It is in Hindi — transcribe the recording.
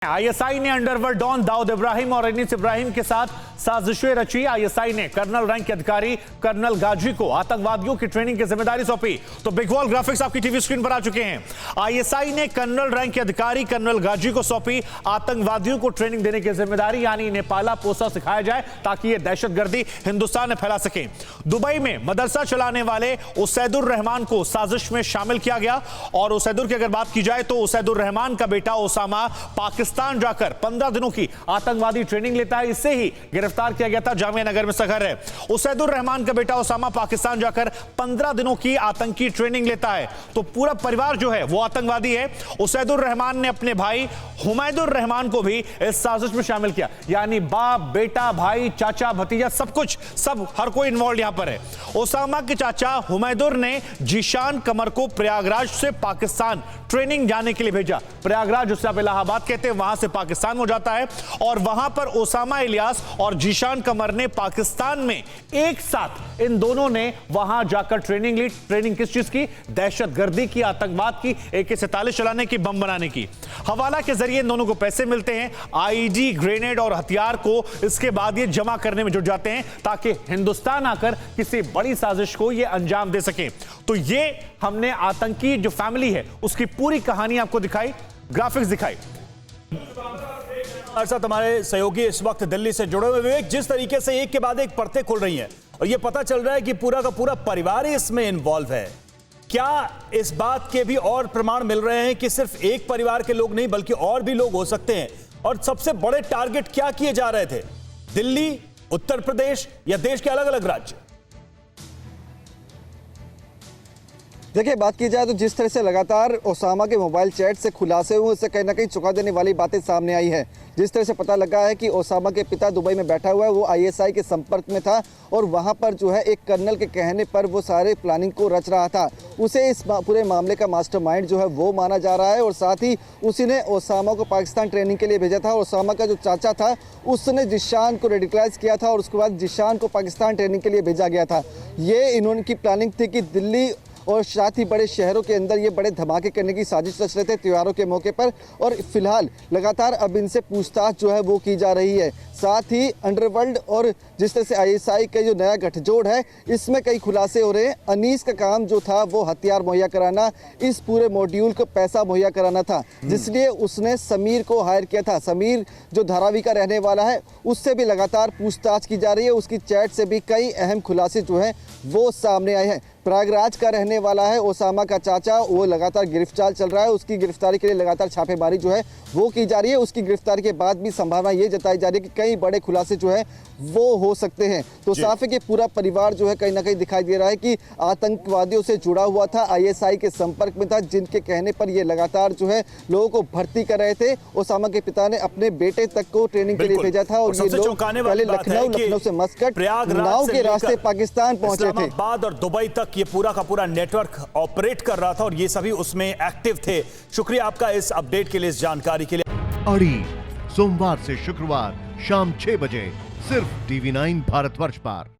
आईएसआई ने अंडरवर्ल्ड डॉन दाऊद इब्राहिम और अनीस इब्राहिम के साथ साजिशें रची। आईएसआई ने कर्नल रैंक के अधिकारी कर्नल गाजी को आतंकवादियों की ट्रेनिंग की जिम्मेदारी सौंपी। तो बिग वॉल ग्राफिक्स आपकी टीवी स्क्रीन पर आ चुके हैं। आईएसआई ने कर्नल रैंक के अधिकारी कर्नल गाजी को सौंपी आतंकवादियों को ट्रेनिंग देने की जिम्मेदारी, यानी इन्हें पाला पोसा सिखाया जाए ताकि ये दहशतगर्दी हिंदुस्तान में फैला सके। दुबई में मदरसा चलाने वाले उसैदुर रहमान को साजिश में शामिल किया गया। और उसैदुर की अगर बात की जाए तो उसैदुर रहमान का बेटा ओसामा पाकिस्तान जाकर 15 दिनों की आतंकवादी ट्रेनिंग लेता है। इससे ही गिरफ्तार किया गया था। जामिया नगर में सगर है। उसैदुर रहमान का बेटा ओसामा पाकिस्तान जाकर 15 दिनों की आतंकी ट्रेनिंग लेता है। तो पूरा परिवार जो है वो आतंकवादी है। उसैदुर रहमान ने अपने भाई हुमैदुर रहमान को भी इस साजिश में शामिल किया, यानी बाप बेटा भाई चाचा भतीजा सब हर कोई इन्वॉल्व यहां पर है। ओसामा के चाचा हुमैदुर ने जीशान कमर को प्रयागराज से पाकिस्तान ट्रेनिंग जाने के लिए भेजा। प्रयागराज उससे आप इलाहाबाद कहते हैं, वहां से पाकिस्तान हो जाता है। और वहां पर ओसामा इलियास और जीशान कमर ने पाकिस्तान में एक साथ इन दोनों ने वहां जाकर ट्रेनिंग ली। ट्रेनिंग किस चीज की? दहशतगर्दी की, आतंकवाद की, AK-47 चलाने की, बम बनाने की। हवाला के जरिए इन दोनों को पैसे मिलते हैं, आईडी, ग्रेनेड और हथियार को इसके बाद ये जमा करने में जुट जाते हैं ताकि हिंदुस्तान आकर किसी बड़ी साजिश को ये अंजाम दे सके। तो ये हमने आतंकी जो फैमिली है उसकी पूरी कहानी आपको दिखाई, ग्राफिक्स दिखाई। साथ हमारे सहयोगी इस वक्त दिल्ली से जुड़े हुए। विवेक, जिस तरीके से एक के बाद एक परतें खुल रही हैं और यह पता चल रहा है कि पूरा का पूरा परिवार इसमें इन्वॉल्व है, क्या इस बात के भी और प्रमाण मिल रहे हैं कि सिर्फ एक परिवार के लोग नहीं बल्कि और भी लोग हो सकते हैं? और सबसे बड़े टारगेट क्या किए जा रहे थे? दिल्ली, उत्तर प्रदेश या देश के अलग अलग राज्य? देखिए, बात की जाए तो जिस तरह से लगातार ओसामा के मोबाइल चैट से खुलासे हुए, उससे कहीं ना कहीं चुका देने वाली बातें सामने आई है। जिस तरह से पता लगा है कि ओसामा के पिता दुबई में बैठा हुआ है, वो ISI के संपर्क में था और वहां पर जो है एक कर्नल के कहने पर वो सारे प्लानिंग को रच रहा था। उसे इस पूरे मामले का मास्टरमाइंड जो है वो माना जा रहा है। और साथ ही उसी ने ओसामा को पाकिस्तान ट्रेनिंग के लिए भेजा था। ओसामा का जो चाचा था उसने जिशान को रेडिकलाइज किया था और उसके बाद जिशान को पाकिस्तान ट्रेनिंग के लिए भेजा गया था। ये इन्होंने की प्लानिंग थी कि दिल्ली और साथ ही बड़े शहरों के अंदर ये बड़े धमाके करने की साजिश रच रहे थे त्योहारों के मौके पर। और फिलहाल लगातार अब इनसे पूछताछ जो है वो की जा रही है। साथ ही अंडरवर्ल्ड और जिस तरह से ISI का जो नया गठजोड़ है इसमें कई खुलासे हो रहे हैं। अनीस का काम जो था वो हथियार मुहैया कराना, इस पूरे मॉड्यूल को पैसा मुहैया कराना था, जिसलिए उसने समीर को हायर किया था। समीर जो धारावी का रहने वाला है उससे भी लगातार पूछताछ की जा रही है। उसकी चैट से भी कई अहम खुलासे जो हैं वो सामने आए हैं। प्रयागराज का रहने वाला है ओसामा का चाचा, वो लगातार गिरफ्तार चल रहा है। उसकी गिरफ्तारी के लिए लगातार छापेमारी जो है वो की जा रही है। उसकी गिरफ्तारी के बाद भी संभावना ये जताई जा रही है कि कई बड़े खुलासे जो है वो हो सकते हैं। तो साफ है कि पूरा परिवार जो है कहीं ना कहीं दिखाई दे रहा है कि आतंकवादियों से जुड़ा हुआ था, ISI के संपर्क में था, जिनके कहने पर ये लगातार जो है लोगों को भर्ती कर रहे थे। ओसामा के पिता ने अपने बेटे तक को ट्रेनिंग के लिए भेजा था और ये लोग पहले लखनऊ से मस्कट नाव के रास्ते पाकिस्तान पहुंचे थे। और दुबई तक ये पूरा का पूरा नेटवर्क ऑपरेट कर रहा था और ये सभी उसमें एक्टिव थे। शुक्रिया आपका इस अपडेट के लिए, इस जानकारी के लिए। अड़ी सोमवार से शुक्रवार शाम 6 बजे सिर्फ TV9 भारतवर्ष पर।